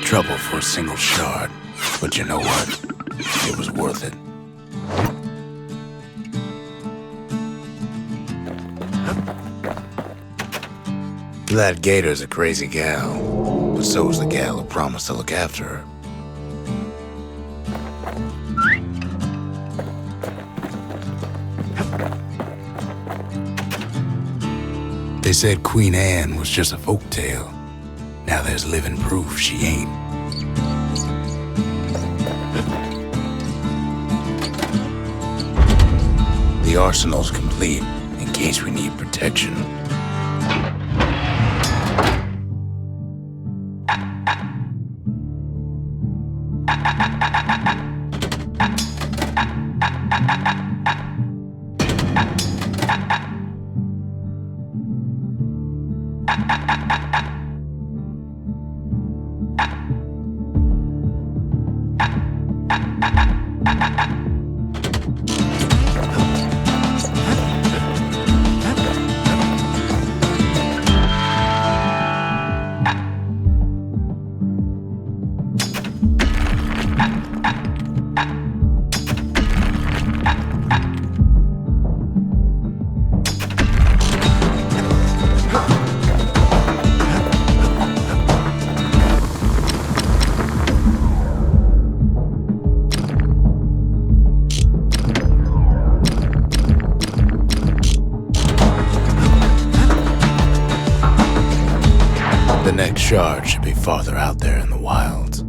trouble for a single shard, but you know what? It was worth it. That gator's a crazy gal, but so's the gal who promised to look after her. They said Queen Anne was just a folktale. Now there's living proof she ain't. The arsenal's complete in case we need protection. The next shard should be farther out there in the wilds.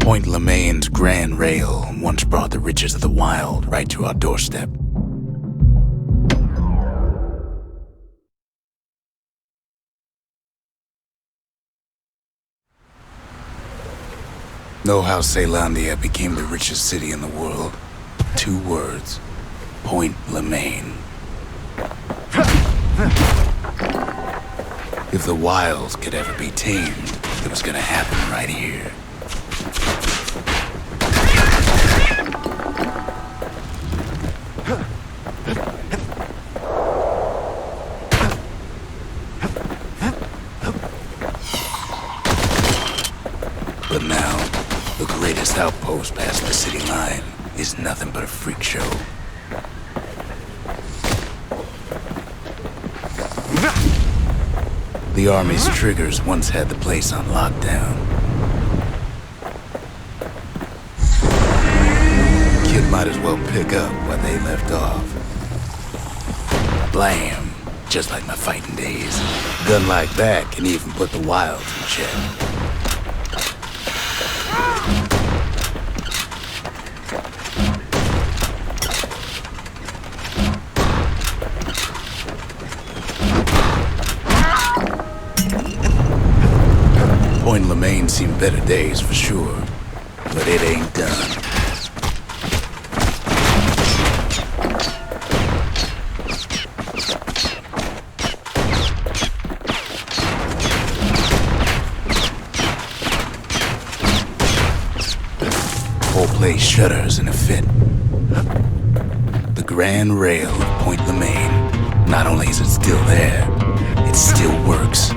Point Lemaine's Grand Rail once brought the riches of the wild right to our doorstep. Know how Calamity became the richest city in the world? 2 words. Point Lemaine. If the wilds could ever be tamed, it was gonna happen right here. But now, the greatest outpost past the city line is nothing but a freak show. The army's triggers once had the place on lockdown. Kid might as well pick up where they left off. Blam! Just like my fighting days. A gun like that can even put the wilds in check. Point Lemaine seen better days for sure, but it ain't done. Whole place shudders in a fit. The Grand Rail of Point Lemaine, not only is it still there, it still works.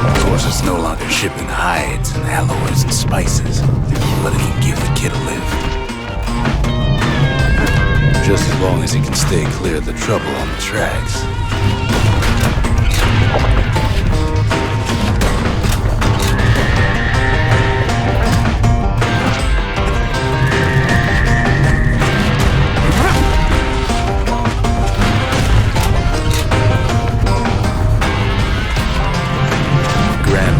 Of course, it's no longer shipping hides and alloys and spices, but it can give the kid a lift. Just as long as he can stay clear of the trouble on the tracks.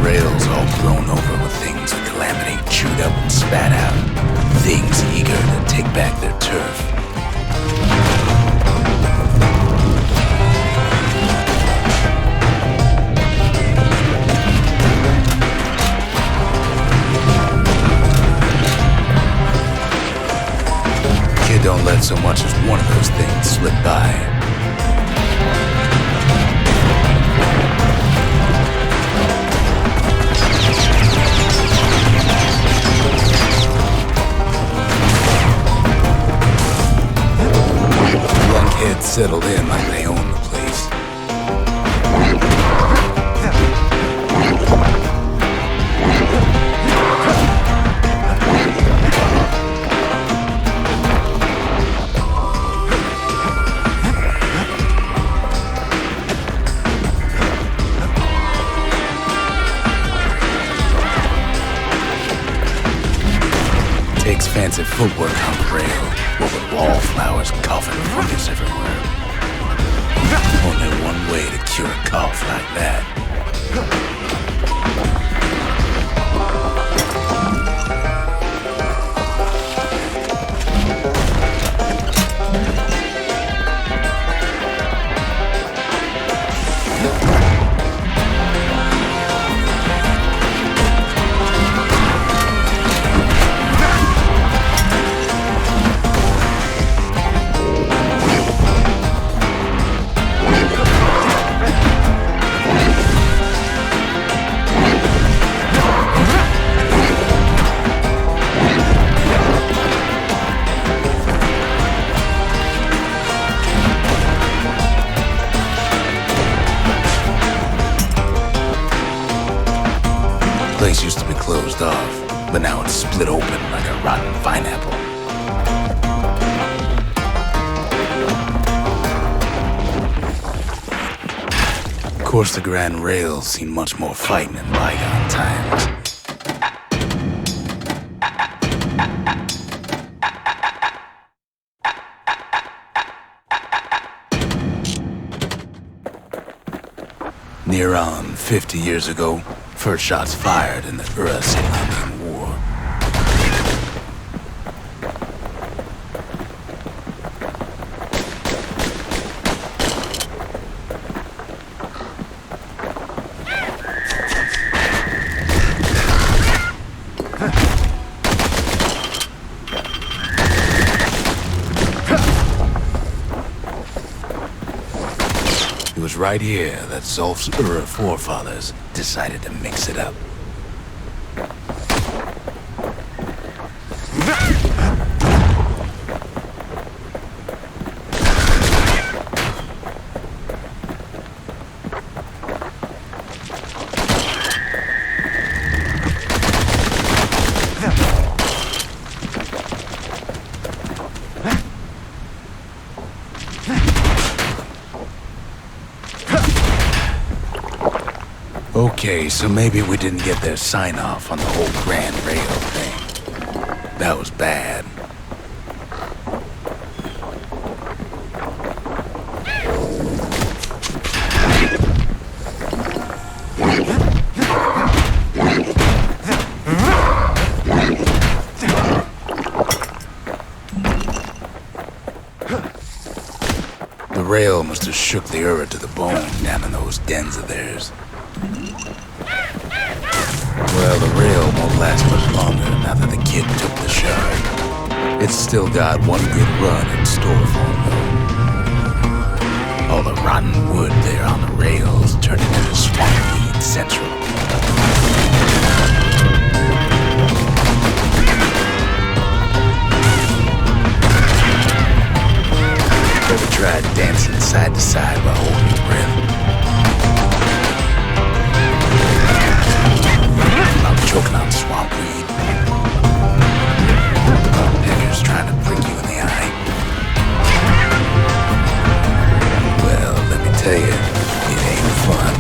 Rails all grown over with things the Calamity chewed up and spat out. Things eager to take back their turf. Kid don't let so much as one of those things slip by. Kids settled in like they own the place. fancy footwork on the rail, what with wallflowers coughing fungus everywhere. Only one way to cure a cough like that. Place used to be closed off, but now it's split open like a rotten pineapple. Of course, the Grand Rail's seen much more fighting in bygone times. Near on 50 years ago, first shots fired in the Ura-Selandian War. It was right here that Zolf's Ura forefathers decided to mix it up. Okay, so maybe we didn't get their sign-off on the whole Grand Rail thing. That was bad. The rail must have shook the Ura to the bone down in those dens of theirs. Well, the rail won't last much longer now that the kid took the shard. It's still got one good run in store for him, though. All the rotten wood there on the rails turned into Swampweed Central. Ever tried dancing side to side while holding your breath? Choking on swampweed. Niggers trying to prick you in the eye. Well, let me tell you, it ain't fun.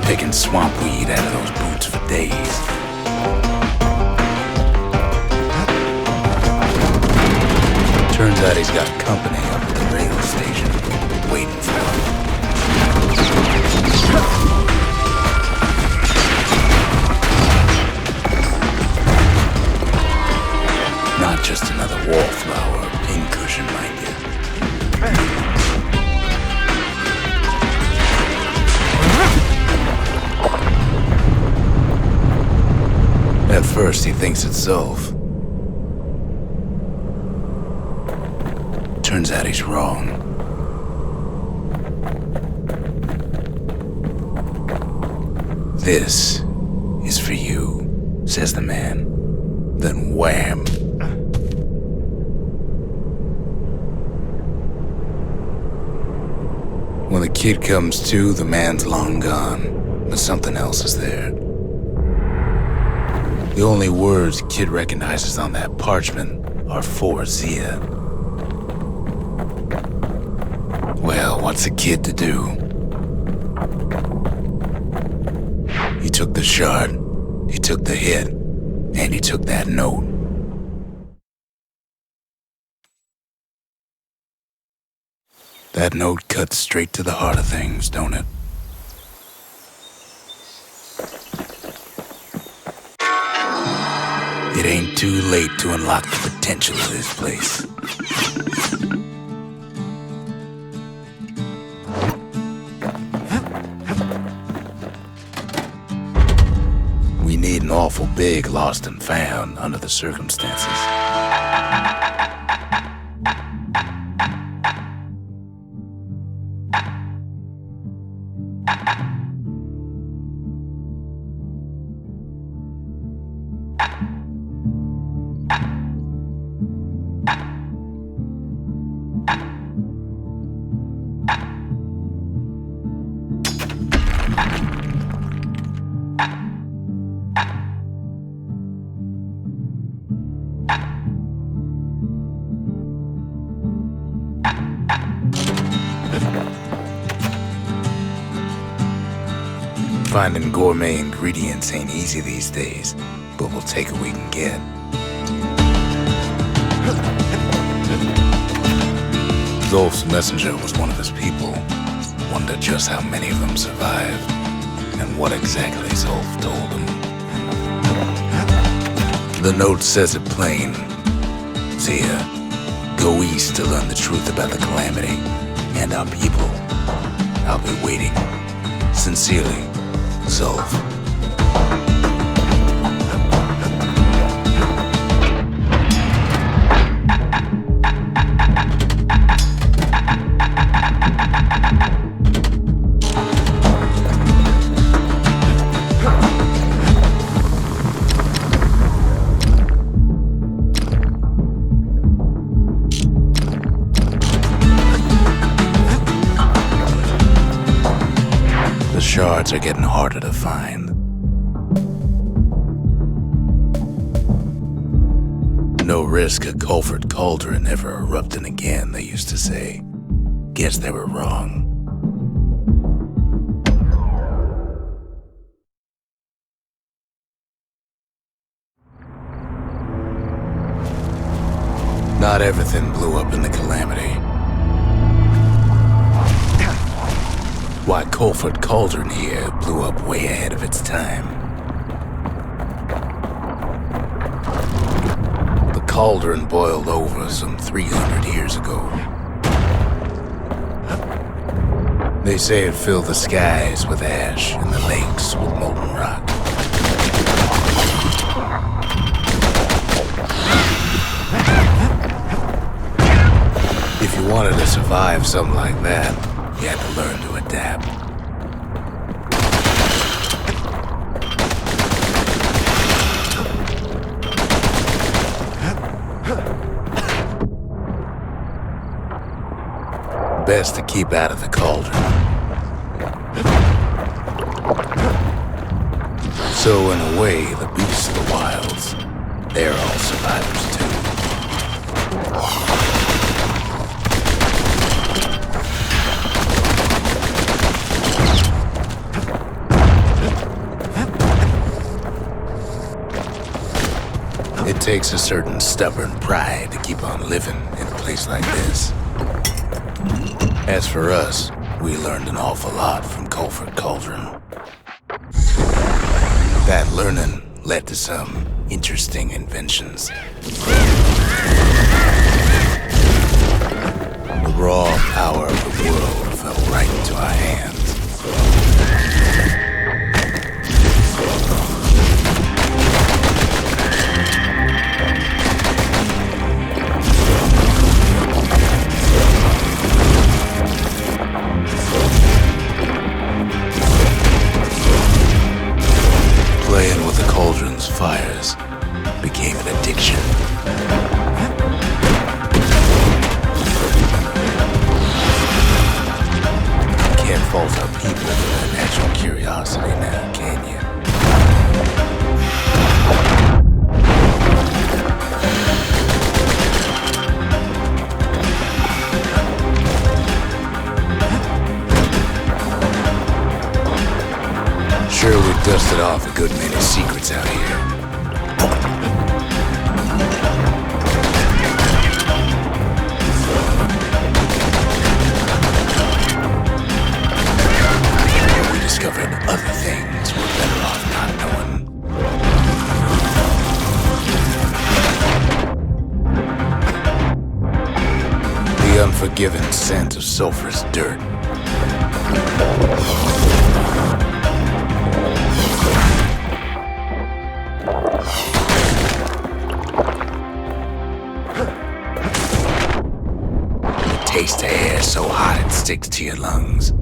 Picking swampweed out of those boots for days. Turns out he's got company up at the rail station, waiting for him. Not just another wallflower or pincushion, mind you. At first, he thinks it's Zolf. Turns out he's wrong. This is for you," says the man. Then wham! When the kid comes to, the man's long gone, but something else is there. The only words the kid recognizes on that parchment are for Zia. Well, what's a kid to do? He took the shard, he took the hit, and he took that note. That note cuts straight to the heart of things, don't it? It ain't too late to unlock the potential of this place. We need an awful big lost and found under the circumstances. Finding gourmet ingredients ain't easy these days, but we'll take what we can get. Zolf's messenger was one of his people. Wonder just how many of them survived, and what exactly Zolf told him. The note says it plain. Zia, go east to learn the truth about the Calamity and our people. I'll be waiting. Sincerely, Zolf. The shards are getting harder to find. No risk of Culford Cauldron ever erupting again, they used to say. Guess they were wrong. Not everything blew up in the Calamity. Why, Culford Cauldron here blew up way ahead of its time. The cauldron boiled over some 300 years ago. They say it filled the skies with ash and the lakes with molten rock. If you wanted to survive something like that, you had to learn to adapt. Best to keep out of the cauldron. So in a way, the beasts of the wilds, they're all survivors too. It takes a certain stubborn pride to keep on living in a place like this. As for us, we learned an awful lot from Culford Cauldron. That learning led to some interesting inventions. The raw power of the world fell right into our hands. Playing fires became an addiction. Can't fault our people for their natural curiosity now, can you? Sure, we've dusted off a good many secrets out here. And we discovered other things we're better off not knowing. The unforgiving scent of sulfurous dirt. Taste the air so hot it sticks to your lungs.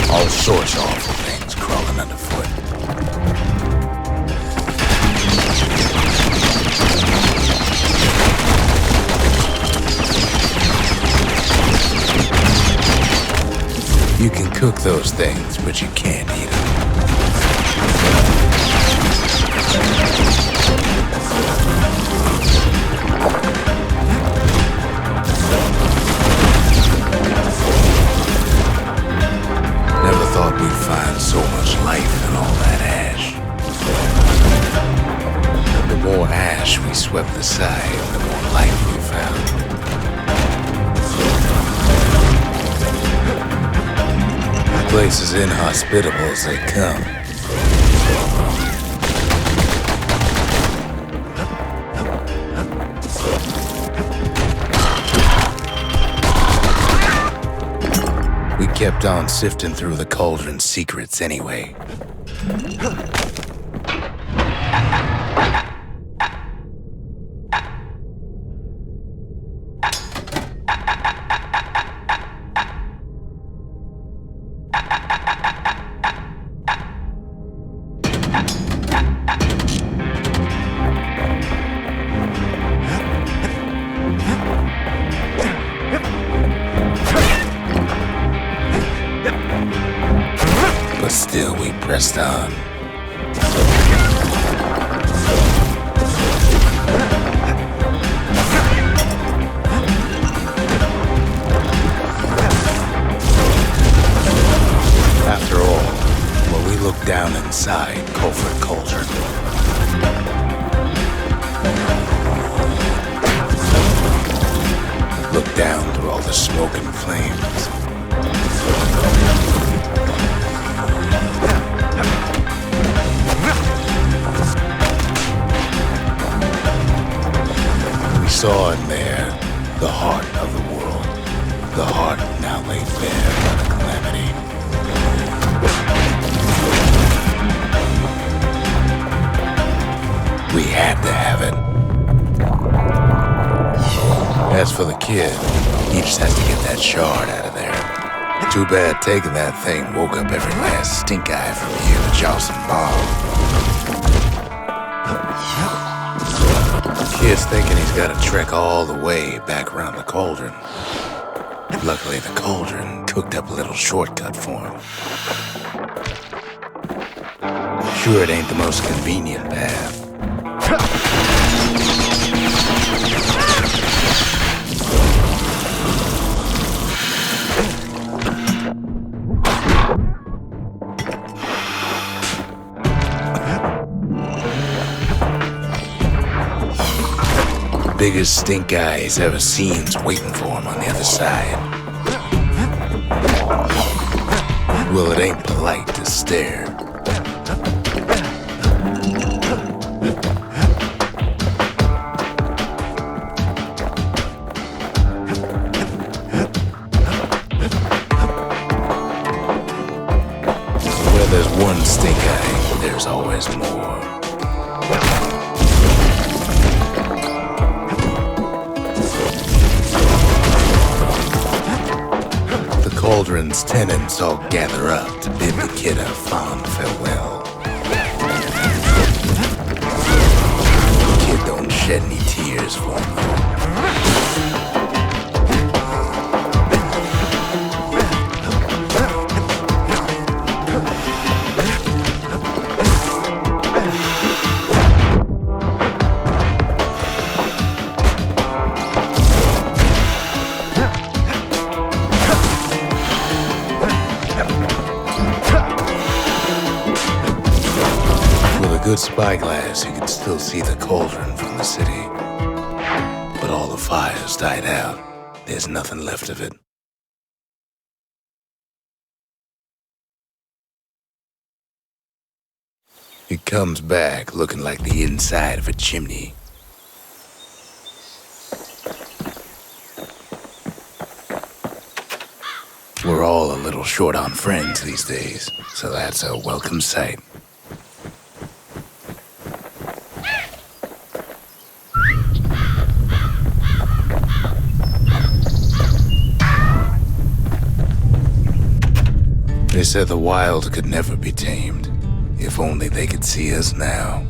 All sorts of awful things crawling underfoot. You can cook those things, but you can't eat them. Never thought we'd find so much life in all that ash. The more ash we swept aside, the more life we found. The place is inhospitable as they come. We kept on sifting through the cauldron's secrets anyway. But still we pressed on. After all, when we looked down inside Culford Cauldron, looked down through all the smoke and flames, we saw in there the heart of the world, the heart now laid bare by the Calamity. We had to have it. As for the kid, he just has to get that shard out of there. Too bad taking that thing woke up every last stink eye from here to Jocelyn Ball. The kid's thinking he's got to trek all the way back around the cauldron. Luckily, the cauldron cooked up a little shortcut for him. Sure, it ain't the most convenient path. Biggest stink eye he's ever seen's waiting for him on the other side. Well, it ain't polite to stare. there's always more. The cauldron's tenants all gather up to bid the kid a fond farewell. The kid don't shed any tears for me. Good spyglass, you can still see the cauldron from the city. But all the fires died out. There's nothing left of it. It comes back looking like the inside of a chimney. We're all a little short on friends these days, so that's a welcome sight. They said the wild could never be tamed. If only they could see us now.